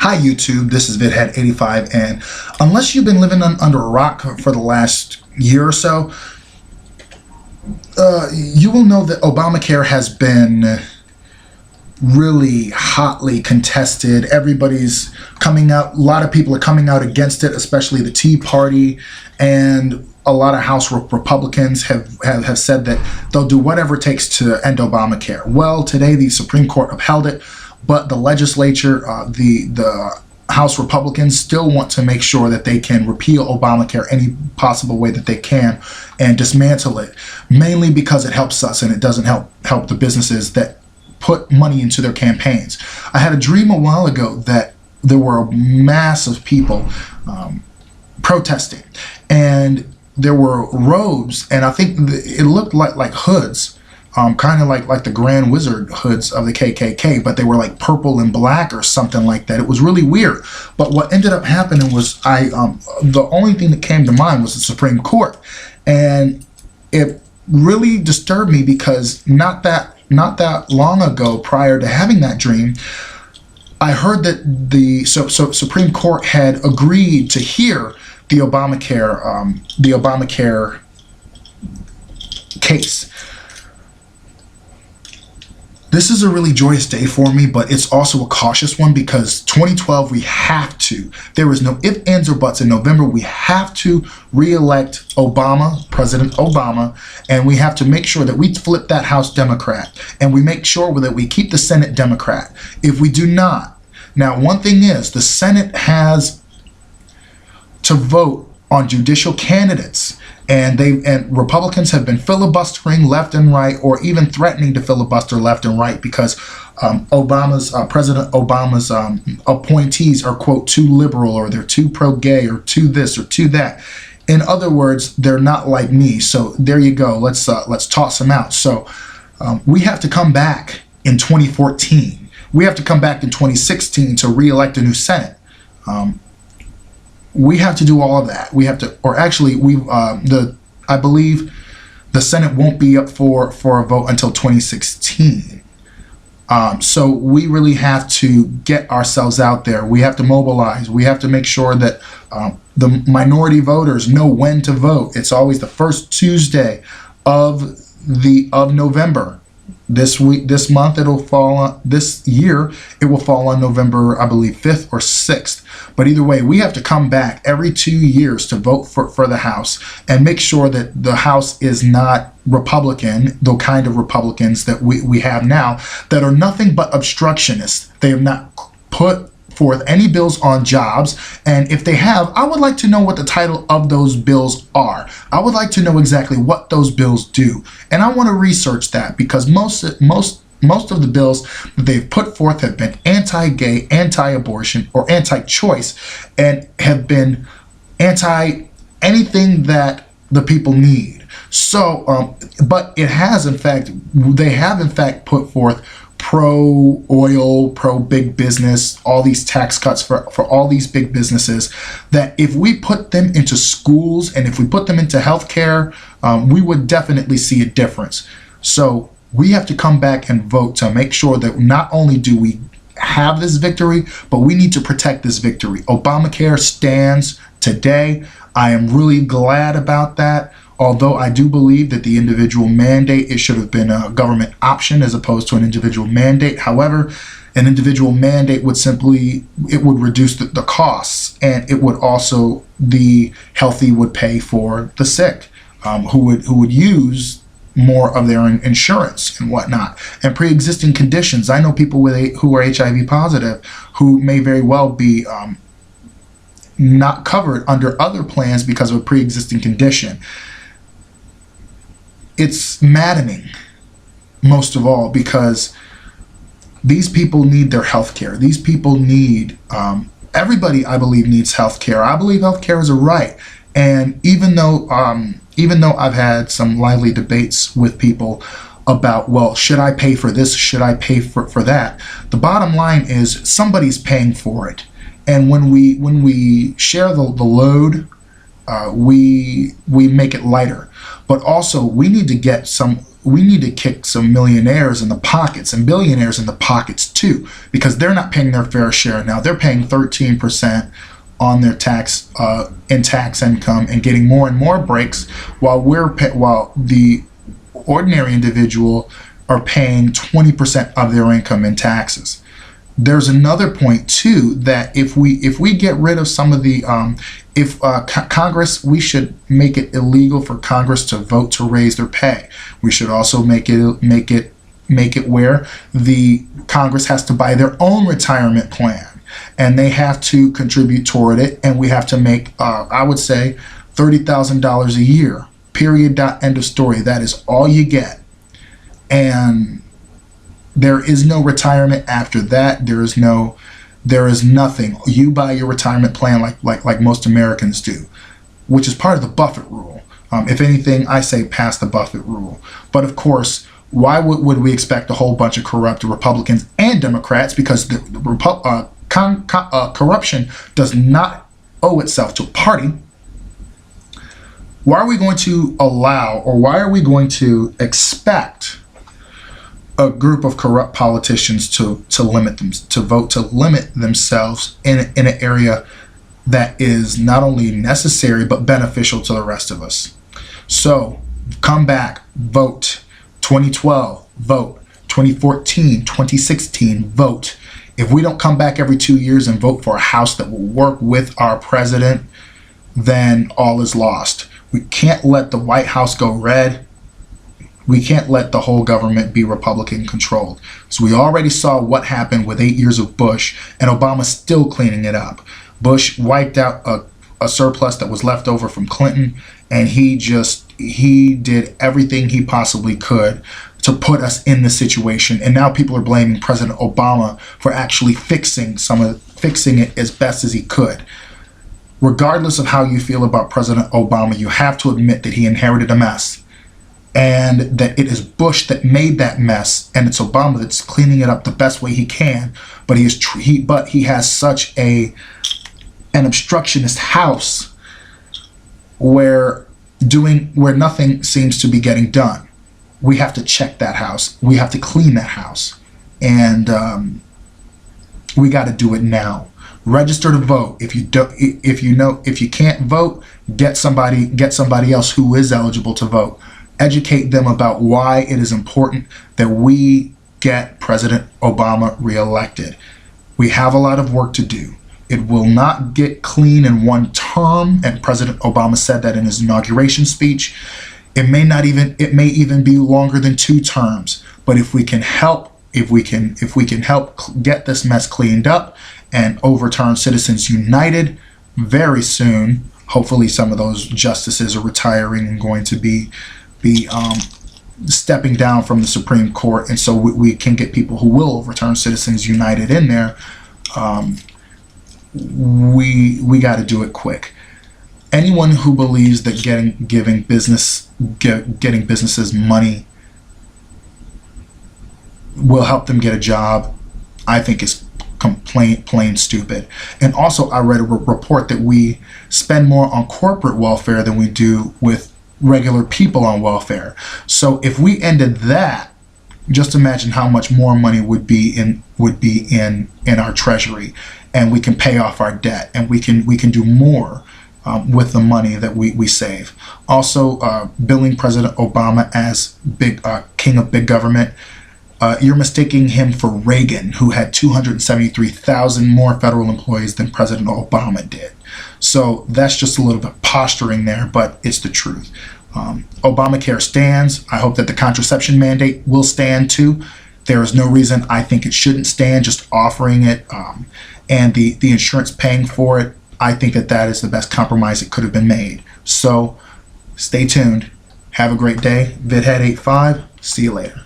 Hi YouTube, this is VidHead85, and unless you've been living under a rock for the last year or so, you will know that Obamacare has been really hotly contested. Everybody's coming out, a lot of people are coming out against it, especially the Tea Party, and a lot of House Republicans have said that they'll do whatever it takes to end Obamacare. Well, today the Supreme Court upheld it, but the legislature, the House Republicans still want to make sure that they can repeal Obamacare any possible way that they can and dismantle it, mainly because it helps us and it doesn't help the businesses that put money into their campaigns. I had a dream a while ago that there were a mass of people protesting, and there were robes, and I think it looked like hoods, kind of like the Grand Wizard hoods of the KKK, but they were like purple and black or something like that. It was really weird. But what ended up happening was the only thing that came to mind was the Supreme Court, and it really disturbed me because not that long ago, prior to having that dream, I heard that the Supreme Court had agreed to hear the Obamacare case. This is a really joyous day for me, but it's also a cautious one because 2012, we have to. There is no ifs, ands, or buts. In November, we have to re-elect Obama, President Obama, and we have to make sure that we flip that House Democrat, and we make sure that we keep the Senate Democrat. If we do not, now one thing is, the Senate has to vote on judicial candidates, and Republicans have been filibustering left and right, or even threatening to filibuster left and right because President Obama's appointees are, quote, too liberal, or they're too pro-gay, or too this or too that. In other words, they're not like me. So there you go. Let's toss them out. So we have to come back in 2014. We have to come back in 2016 to re-elect a new Senate. We have to do all of that. We have to, or actually, I believe the Senate won't be up for a vote until 2016. So we really have to get ourselves out there. We have to mobilize. We have to make sure that the minority voters know when to vote. It's always the first Tuesday of November. This month it'll fall on, this year it will fall on November, I believe, 5th or 6th. But either way, we have to come back every 2 years to vote for the House and make sure that the House is not Republican, the kind of Republicans that we have now that are nothing but obstructionists. They have not put forth any bills on jobs, and if they have, I would like to know what the title of those bills are. I would like to know exactly what those bills do, and I want to research that because most of the bills that they've put forth have been anti-gay, anti-abortion, or anti-choice, and have been anti-anything that the people need. So, but it has, in fact, they have in fact put forth pro-oil, pro-big business, all these tax cuts for all these big businesses, that if we put them into schools and if we put them into healthcare, we would definitely see a difference. So we have to come back and vote to make sure that not only do we have this victory, but we need to protect this victory. Obamacare stands today. I am really glad about that. Although I do believe that the individual mandate, it should have been a government option as opposed to an individual mandate. However, an individual mandate would reduce the costs, and it would also, the healthy would pay for the sick, who would use more of their insurance and whatnot. And pre-existing conditions, I know people who are HIV positive who may very well be not covered under other plans because of a pre-existing condition. It's maddening, most of all, because these people need their health care. These people need, everybody, I believe, needs health care. I believe health care is a right. And even though I've had some lively debates with people about, well, should I pay for this? Should I pay for that? The bottom line is somebody's paying for it. And when we share the load, we make it lighter. But also, we need to get we need to kick some millionaires in the pockets and billionaires in the pockets too, because they're not paying their fair share now. They're paying 13% on their tax in tax income and getting more and more breaks, while while the ordinary individual are paying 20% of their income in taxes. There's another point too, that if we get rid of some of the Congress, we should make it illegal for Congress to vote to raise their pay. We should also make it where the Congress has to buy their own retirement plan, and they have to contribute toward it, and we have to make I would say $30,000 a year. Period. End of story. That is all you get, and there is no retirement after that. There is nothing. You buy your retirement plan like most Americans do, which is part of the Buffett rule. If anything, I say pass the Buffett rule. But of course, why would we expect a whole bunch of corrupt Republicans and Democrats? Because corruption does not owe itself to a party. Why are we going to allow, or why are we going to expect a group of corrupt politicians to vote to limit themselves in an area that is not only necessary but beneficial to the rest of us? So come back, vote. 2012, vote. 2014, 2016, vote. If we don't come back every 2 years and vote for a House that will work with our president, then all is lost. We can't let the White House go red. We can't let the whole government be Republican controlled. So we already saw what happened with 8 years of Bush, and Obama's still cleaning it up. Bush wiped out a surplus that was left over from Clinton, and he did everything he possibly could to put us in this situation. And now people are blaming President Obama for actually fixing it as best as he could. Regardless of how you feel about President Obama, you have to admit that he inherited a mess, and that it is Bush that made that mess, and it's Obama that's cleaning it up the best way he can. But he has such an obstructionist House where nothing seems to be getting done. We have to check that House. We have to clean that House, and we got to do it now. Register to vote. If you can't vote, get somebody else who is eligible to vote. Educate them about why it is important that we get President Obama reelected. We have a lot of work to do. It will not get clean in one term, and President Obama said that in his inauguration speech. It may even be longer than 2 terms. But if we can help get this mess cleaned up and overturn Citizens United very soon, hopefully some of those justices are retiring and going to be stepping down from the Supreme Court, and so we can get people who will overturn Citizens United in there. We got to do it quick. Anyone who believes that getting businesses money will help them get a job, I think is plain stupid. And also, I read a report that we spend more on corporate welfare than we do with regular people on welfare. So if we ended that, just imagine how much more money would be in our treasury, and we can pay off our debt, and we can do more with the money that we save. Also, billing President Obama as king of big government. You're mistaking him for Reagan, who had 273,000 more federal employees than President Obama did. So that's just a little bit posturing there, but it's the truth. Obamacare stands. I hope that the contraception mandate will stand too. There is no reason I think it shouldn't stand. Just offering it and the insurance paying for it, I think that is the best compromise that could have been made. So stay tuned. Have a great day. VidHead85. See you later.